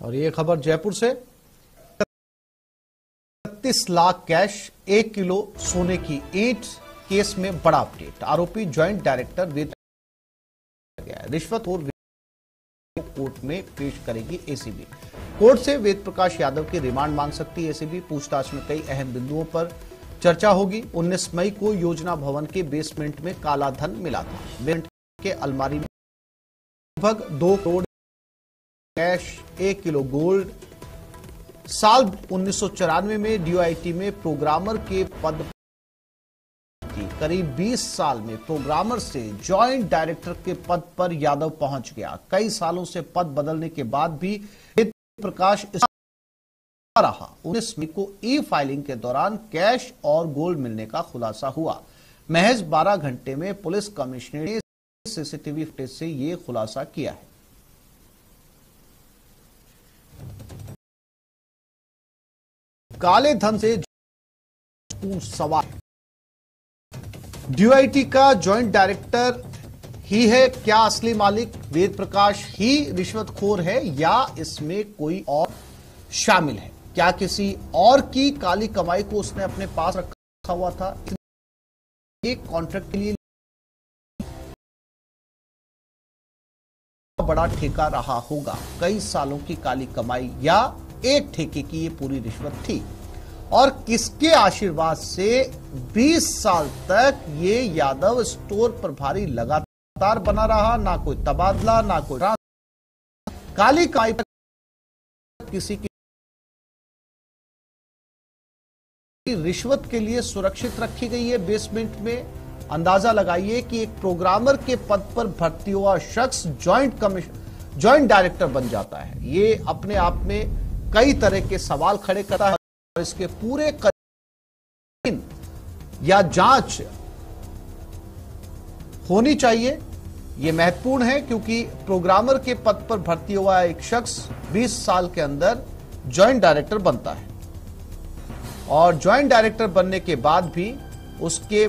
और ये खबर जयपुर से, 31 लाख कैश, 1 किलो सोने की ईंट केस में बड़ा अपडेट। आरोपी ज्वाइंट डायरेक्टर वेद गया। रिश्वत और कोर्ट में पेश करेगी एसीबी। कोर्ट से वेद प्रकाश यादव की रिमांड मांग सकती है एसीबी। पूछताछ में कई अहम बिंदुओं पर चर्चा होगी। 19 मई को योजना भवन के बेसमेंट में काला धन मिला था। बेसमेंट के अलमारी में लगभग 2 करोड़ कैश, 1 किलो गोल्ड। साल 1994 में डीओआईटी में प्रोग्रामर के पद की करीब 20 साल में प्रोग्रामर से जॉइंट डायरेक्टर के पद पर यादव पहुंच गया। कई सालों से पद बदलने के बाद भी प्रकाश रहा। 19 मई को ई फाइलिंग के दौरान कैश और गोल्ड मिलने का खुलासा हुआ। महज 12 घंटे में पुलिस कमिश्नर ने सीसीटीवी फुटेज से यह खुलासा किया है। काले धन से सवाल, डीओआईटी का जॉइंट डायरेक्टर ही है क्या असली मालिक? वेद प्रकाश ही रिश्वतखोर है या इसमें कोई और शामिल है? क्या किसी और की काली कमाई को उसने अपने पास रखा हुआ था? एक कॉन्ट्रैक्ट के लिए बड़ा ठेका रहा होगा। कई सालों की काली कमाई या एक ठेके की ये पूरी रिश्वत थी। और किसके आशीर्वाद से 20 साल तक ये यादव स्टोर प्रभारी लगातार बना रहा? ना कोई तबादला, ना कोई काली कमाई पर किसी की रिश्वत के लिए सुरक्षित रखी गई है बेसमेंट में। अंदाजा लगाइए कि एक प्रोग्रामर के पद पर भर्ती हुआ शख्स जॉइंट डायरेक्टर बन जाता है। ये अपने आप में कई तरह के सवाल खड़े करता है और इसके पूरे या जांच होनी चाहिए। यह महत्वपूर्ण है क्योंकि प्रोग्रामर के पद पर भर्ती हुआ एक शख्स 20 साल के अंदर जॉइंट डायरेक्टर बनता है और जॉइंट डायरेक्टर बनने के बाद भी उसके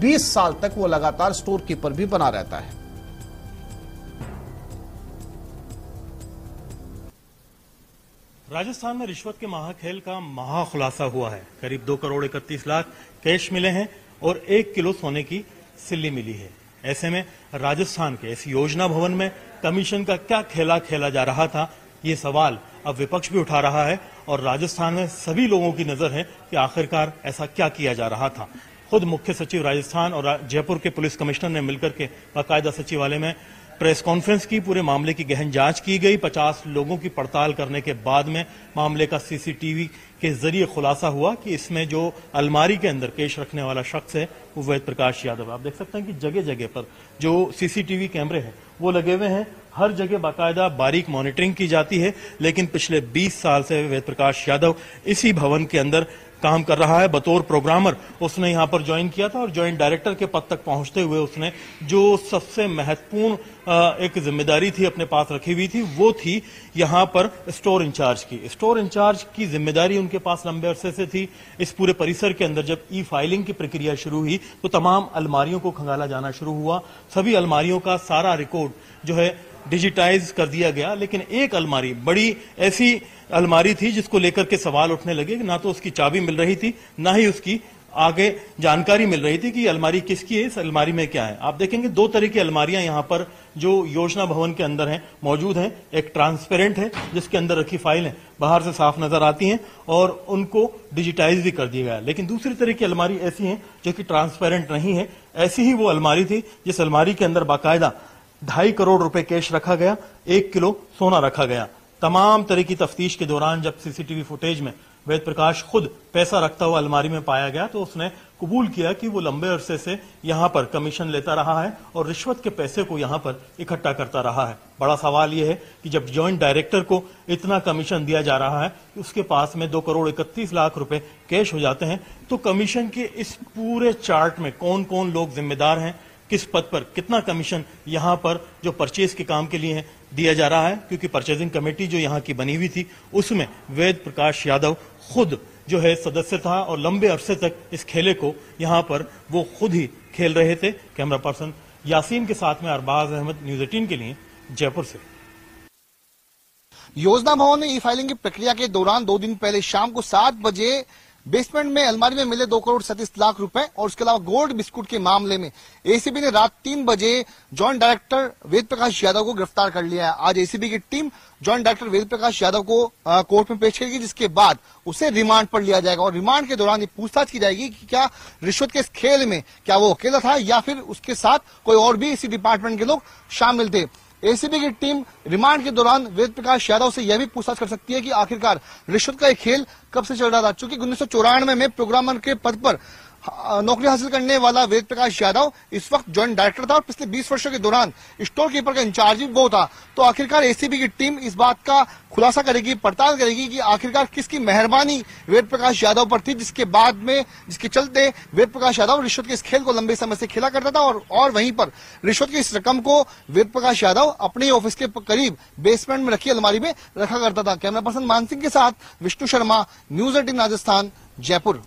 20 साल तक वो लगातार स्टोर कीपर भी बना रहता है। राजस्थान में रिश्वत के महाखेल का महाखुलासा हुआ है। करीब 2 करोड़ 31 लाख कैश मिले हैं और 1 किलो सोने की सिल्ली मिली है। ऐसे में राजस्थान के इस योजना भवन में कमीशन का क्या खेला खेला जा रहा था, ये सवाल अब विपक्ष भी उठा रहा है और राजस्थान में सभी लोगों की नजर है कि आखिरकार ऐसा क्या किया जा रहा था। खुद मुख्य सचिव राजस्थान और जयपुर के पुलिस कमिश्नर ने मिलकर के बाकायदा सचिवालय में प्रेस कॉन्फ्रेंस की। पूरे मामले की गहन जांच की गई। 50 लोगों की पड़ताल करने के बाद में मामले का सीसीटीवी के जरिए खुलासा हुआ कि इसमें जो अलमारी के अंदर कैश रखने वाला शख्स है वो वेद प्रकाश यादव। आप देख सकते हैं कि जगह जगह पर जो सीसीटीवी कैमरे हैं वो लगे हुए हैं। हर जगह बाकायदा बारीक मॉनिटरिंग की जाती है। लेकिन पिछले 20 साल से वेद प्रकाश यादव इसी भवन के अंदर काम कर रहा है। बतौर प्रोग्रामर उसने यहां पर ज्वाइन किया था और ज्वाइंट डायरेक्टर के पद तक पहुंचते हुए उसने जो सबसे महत्वपूर्ण एक जिम्मेदारी थी अपने पास रखी हुई थी वो थी यहां पर स्टोर इंचार्ज की। स्टोर इंचार्ज की जिम्मेदारी उनके पास लंबे अरसे से थी। इस पूरे परिसर के अंदर जब ई फाइलिंग की प्रक्रिया शुरू हुई तो तमाम अलमारियों को खंगाला जाना शुरू हुआ। सभी अलमारियों का सारा रिकॉर्ड जो है डिजिटाइज कर दिया गया। लेकिन एक अलमारी बड़ी ऐसी अलमारी थी जिसको लेकर के सवाल उठने लगे कि ना तो उसकी चाबी मिल रही थी ना ही उसकी आगे जानकारी मिल रही थी कि अलमारी किसकी है, इस अलमारी में क्या है। आप देखेंगे 2 तरह की अलमारियां यहां पर जो योजना भवन के अंदर हैं मौजूद हैं। एक ट्रांसपेरेंट है जिसके अंदर रखी फाइलें बाहर से साफ नजर आती हैं और उनको डिजिटाइज भी कर दिया गया। लेकिन दूसरी तरह की अलमारी ऐसी है जो कि ट्रांसपेरेंट नहीं है। ऐसी ही वो अलमारी थी जिस अलमारी के अंदर बाकायदा 2.5 करोड़ रुपए कैश रखा गया, 1 किलो सोना रखा गया। तमाम तरह की तफ्तीश के दौरान जब सीसीटीवी फुटेज में वेद प्रकाश खुद पैसा रखता हुआ अलमारी में पाया गया तो उसने कबूल किया कि वो लंबे अरसे से यहां पर कमीशन लेता रहा है और रिश्वत के पैसे को यहां पर इकट्ठा करता रहा है। बड़ा सवाल यह है कि जब जॉइंट डायरेक्टर को इतना कमीशन दिया जा रहा है कि उसके पास में 2 करोड़ 31 लाख रुपए कैश हो जाते हैं तो कमीशन के इस पूरे चार्ट में कौन कौन लोग जिम्मेदार हैं, किस पद पर कितना कमीशन यहां पर जो परचेज के काम के लिए है दिया जा रहा है। क्योंकि परचेजिंग कमेटी जो यहां की बनी हुई थी उसमें वेद प्रकाश यादव खुद जो है सदस्य था और लंबे अरसे तक इस खेले को यहां पर वो खुद ही खेल रहे थे। कैमरा पर्सन यासीन के साथ में अरबाज अहमद, न्यूज़ 18 के लिए जयपुर से। योजना भवन में ई फाइलिंग की प्रक्रिया के दौरान 2 दिन पहले शाम को 7 बजे बेसमेंट में अलमारी में मिले 2 करोड़ 37 लाख रुपए और उसके अलावा गोल्ड बिस्कुट के मामले में एसीबी ने रात 3 बजे जॉइंट डायरेक्टर वेद प्रकाश यादव को गिरफ्तार कर लिया है। आज एसीबी की team joint director Ved Prakash Yadav को कोर्ट में पेश करेगी, जिसके बाद उसे रिमांड पर लिया जाएगा और रिमांड के दौरान ये पूछताछ की जाएगी कि क्या रिश्वत के इस खेल में क्या वो अकेला था या फिर उसके साथ कोई और भी इसी डिपार्टमेंट के लोग शामिल थे। एसीबी की टीम रिमांड के दौरान वेद प्रकाश यादव से यह भी पूछताछ कर सकती है कि आखिरकार रिश्वत का एक खेल कब से चल रहा था। चूंकि 1994 में प्रोग्रामर के पद पर नौकरी हासिल करने वाला वेद प्रकाश यादव इस वक्त जॉइंट डायरेक्टर था और पिछले 20 वर्षों के दौरान स्टोर कीपर का इंचार्ज भी वो था। तो आखिरकार एसीबी की टीम इस बात का खुलासा करेगी, पड़ताल करेगी कि आखिरकार किसकी मेहरबानी वेद प्रकाश यादव पर थी, जिसके चलते वेद प्रकाश यादव रिश्वत के इस खेल को लंबे समय से खेला करता था और वहीं पर रिश्वत की इस रकम को वेद प्रकाश यादव अपने ऑफिस के करीब बेसमेंट में रखी अलमारी में रखा करता था। कैमरा पर्सन मान सिंह के साथ विष्णु शर्मा, न्यूज 18 राजस्थान, जयपुर।